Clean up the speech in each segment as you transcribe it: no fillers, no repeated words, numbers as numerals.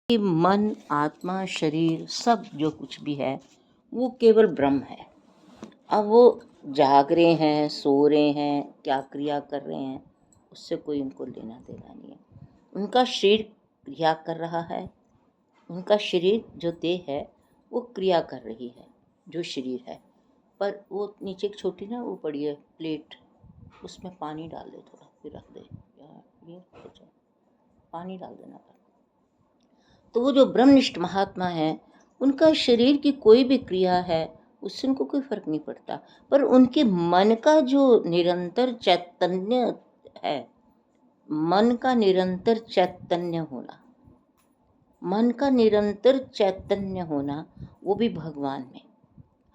कि मन, आत्मा, शरीर सब जो कुछ भी है वो केवल ब्रह्म है। अब वो जाग रहे हैं, सो रहे हैं, क्या क्रिया कर रहे हैं, उससे कोई उनको लेना देना नहीं है। उनका शरीर क्रिया कर रहा है, उनका शरीर जो देह है वो क्रिया कर रही है, जो शरीर है। पर वो नीचे एक छोटी ना वो पड़ी है प्लेट, उसमें पानी डाल दे, थोड़ा फिर रख दे, यार ये पानी डाल देना। तो वो जो ब्रह्मनिष्ठ महात्मा हैं, उनका शरीर की कोई भी क्रिया है उससे उनको कोई फर्क नहीं पड़ता, पर उनके मन का जो निरंतर चैतन्य है, मन का निरंतर चैतन्य होना, मन का निरंतर चैतन्य होना, वो भी भगवान में।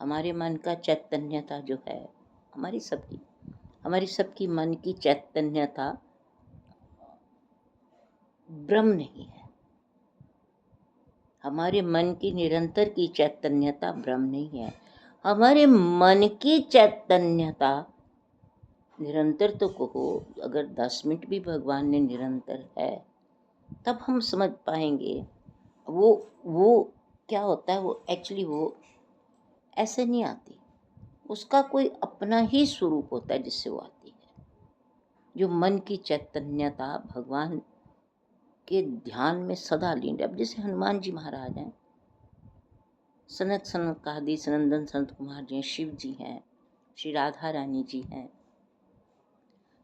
हमारे मन का चैतन्यता जो है, हमारी सबकी मन की चैतन्यता ब्रह्म नहीं है। हमारे मन की निरंतर की चैतन्यता ब्रह्म नहीं है। हमारे मन की चैतन्यता निरंतर तो कहो, अगर 10 मिनट भी भगवान ने निरंतर है तब हम समझ पाएंगे वो क्या होता है। वो एक्चुअली वो ऐसे नहीं आती, उसका कोई अपना ही स्वरूप होता है जिससे वो आती है। जो मन की चैतन्यता भगवान के ध्यान में सदा लीन है। अब जैसे हनुमान जी महाराज हैं, सनत सनकादि सनंदन संत कुमार जी हैं, शिव जी हैं, श्री राधा रानी जी हैं,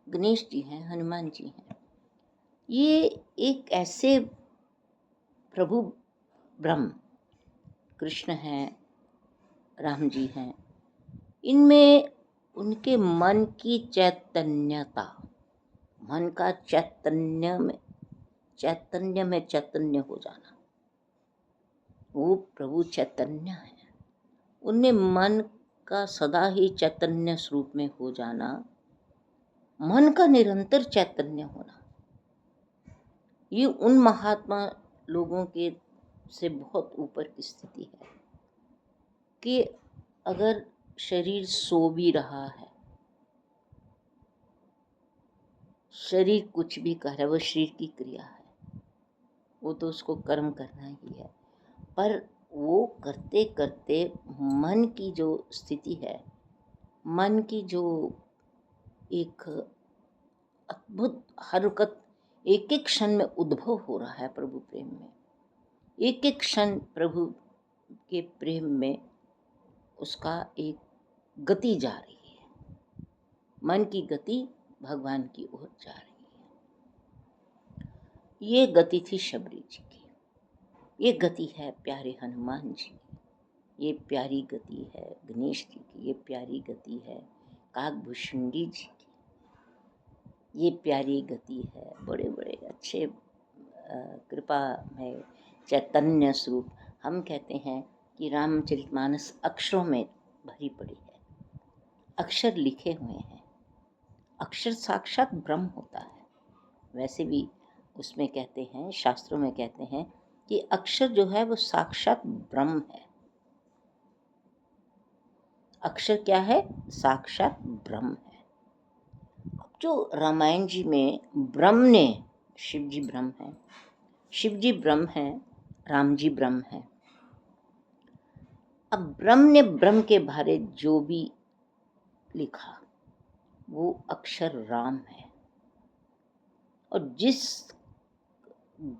गणेश जी हैं, हनुमान जी हैं। ये एक ऐसे प्रभु ब्रह्म, कृष्ण हैं, राम जी हैं, इनमें उनके मन की चैतन्यता, मन का चैतन्य में चैतन्य हो जाना, वो प्रभु चैतन्य है। उनमें मन का सदा ही चैतन्य स्वरूप में हो जाना, मन का निरंतर चैतन्य होना, ये उन महात्मा लोगों के से बहुत ऊपर की स्थिति है कि अगर शरीर सो भी रहा है, शरीर कुछ भी कर रहा है, वो शरीर की क्रिया है, वो तो उसको कर्म करना ही है, पर वो करते करते मन की जो स्थिति है, मन की जो एक अद्भुत हरकत एक एक क्षण में उद्भव हो रहा है प्रभु प्रेम में, एक एक क्षण प्रभु के प्रेम में उसका एक गति जा रही है, मन की गति भगवान की ओर जा रही है। ये गति थी शबरी जी की, ये गति है प्यारे हनुमान जी की, ये प्यारी गति है गणेश जी की, ये प्यारी गति है काकभूषुंडी जी की, ये प्यारी गति है बड़े बड़े अच्छे कृपा में चैतन्य स्वरूप। हम कहते हैं कि रामचरितमानस अक्षरों में भरी पड़ी है, अक्षर लिखे हुए हैं, अक्षर साक्षात ब्रह्म होता है। वैसे भी उसमें कहते हैं, शास्त्रों में कहते हैं कि अक्षर जो है वो साक्षात ब्रह्म है। अक्षर क्या है? साक्षात ब्रह्म है। अब जो रामायण जी में ब्रह्म ने, शिव जी ब्रह्म है, शिव जी ब्रह्म है, राम जी ब्रह्म है। अब ब्रह्म ने ब्रह्म के बारे जो भी लिखा वो अक्षर राम है, और जिस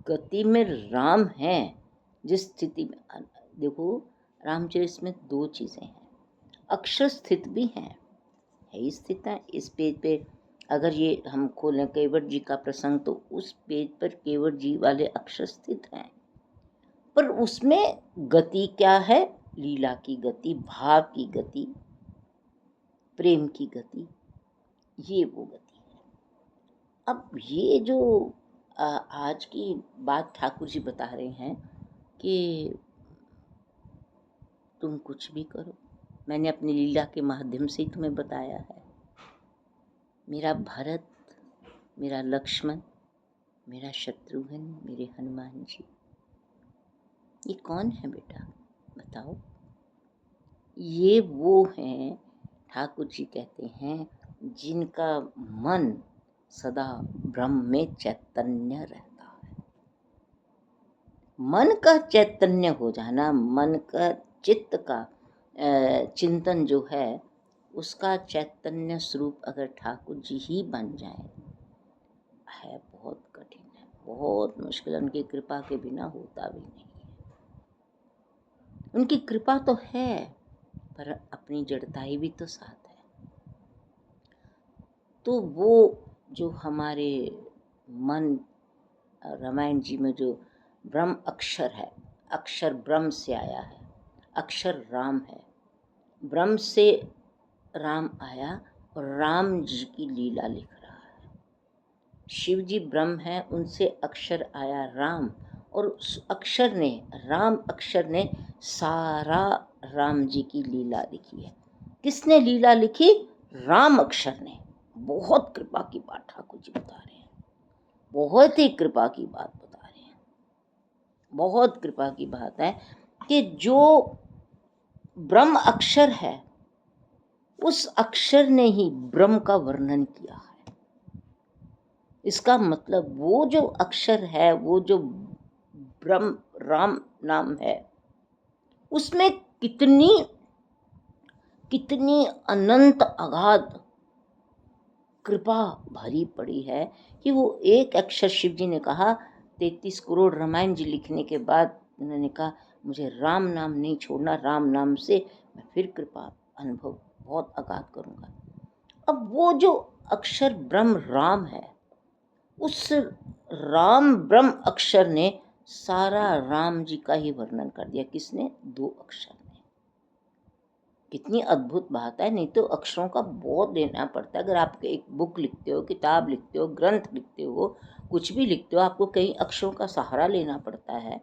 गति में राम है, जिस स्थिति में, देखो रामचरित में 2 चीज़ें हैं, अक्षर स्थित भी हैं, है ही स्थित है। इस पेज पे अगर ये हम खोलें केवट जी का प्रसंग, तो उस पेज पर केवट जी वाले अक्षर स्थित हैं, पर उसमें गति क्या है? लीला की गति, भाव की गति, प्रेम की गति, ये वो गति है। अब ये जो आज की बात ठाकुर जी बता रहे हैं कि तुम कुछ भी करो, मैंने अपनी लीला के माध्यम से ही तुम्हें बताया है। मेरा भरत, मेरा लक्ष्मण, मेरा शत्रुघ्न, मेरे हनुमान जी, ये कौन है बेटा बताओ? ये वो हैं, ठाकुर जी कहते हैं, जिनका मन सदा ब्रह्म में चैतन्य रहता है। मन का चैतन्य हो जाना, मन का चित्त का चिंतन जो है, उसका चैतन्य स्वरूप अगर ठाकुर जी ही बन जाए, है बहुत कठिन है, बहुत मुश्किल। उनकी कृपा के बिना होता भी नहीं है। उनकी कृपा तो है, पर अपनी जड़ताई भी तो साथ है। तो वो जो हमारे मन, रामायण जी में जो ब्रह्म अक्षर है, अक्षर ब्रह्म से आया है, अक्षर राम है, ब्रह्म से राम आया और राम जी की लीला लिख रहा है। शिव जी ब्रह्म है, उनसे अक्षर आया राम, और उस अक्षर ने, राम अक्षर ने सारा राम जी की लीला लिखी है। किसने लीला लिखी? राम अक्षर ने। बहुत कृपा की बात ठाकुर जी बता रहे हैं, बहुत ही कृपा की बात बता रहे हैं। बहुत कृपा की बात है कि जो ब्रह्म अक्षर है, उस अक्षर ने ही ब्रह्म का वर्णन किया है। इसका मतलब वो जो अक्षर है, वो जो ब्रह्म राम नाम है, उसमें कितनी कितनी अनंत अगाध कृपा भरी पड़ी है कि वो एक अक्षर, शिव जी ने कहा 33 करोड़ रामायण जी लिखने के बाद उन्होंने कहा मुझे राम नाम नहीं छोड़ना, राम नाम से मैं फिर कृपा अनुभव बहुत अगाध करूँगा। अब वो जो अक्षर ब्रह्म राम है, उस राम ब्रह्म अक्षर ने सारा राम जी का ही वर्णन कर दिया। किसने? 2 अक्षर ने। कितनी अद्भुत बात है। नहीं तो अक्षरों का बहुत देना पड़ता है। अगर आप एक बुक लिखते हो, किताब लिखते हो, ग्रंथ लिखते हो, कुछ भी लिखते हो, आपको कई अक्षरों का सहारा लेना पड़ता है।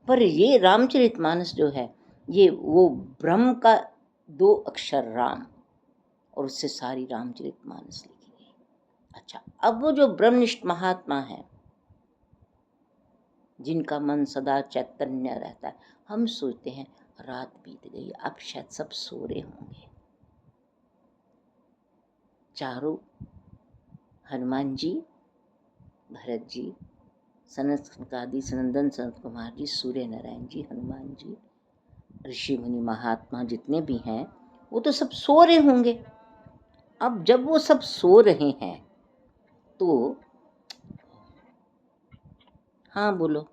पर ये रामचरितमानस जो है, ये वो ब्रह्म का 2 अक्षर राम, और उससे सारी रामचरितमानस लिखी गई। अच्छा, अब वो जो ब्रह्मनिष्ठ महात्मा है, जिनका मन सदा चैतन्य रहता है, हम सोचते हैं रात बीत गई, अब शायद सब सो रहे होंगे। चारों, हनुमान जी, भरत जी, सनत सनकादि सनंदन सनत कुमार जी, सूर्य नारायण जी, हनुमान जी, ऋषि मुनि महात्मा जितने भी हैं, वो तो सब सो रहे होंगे। अब जब वो सब सो रहे हैं तो, हाँ बोलो।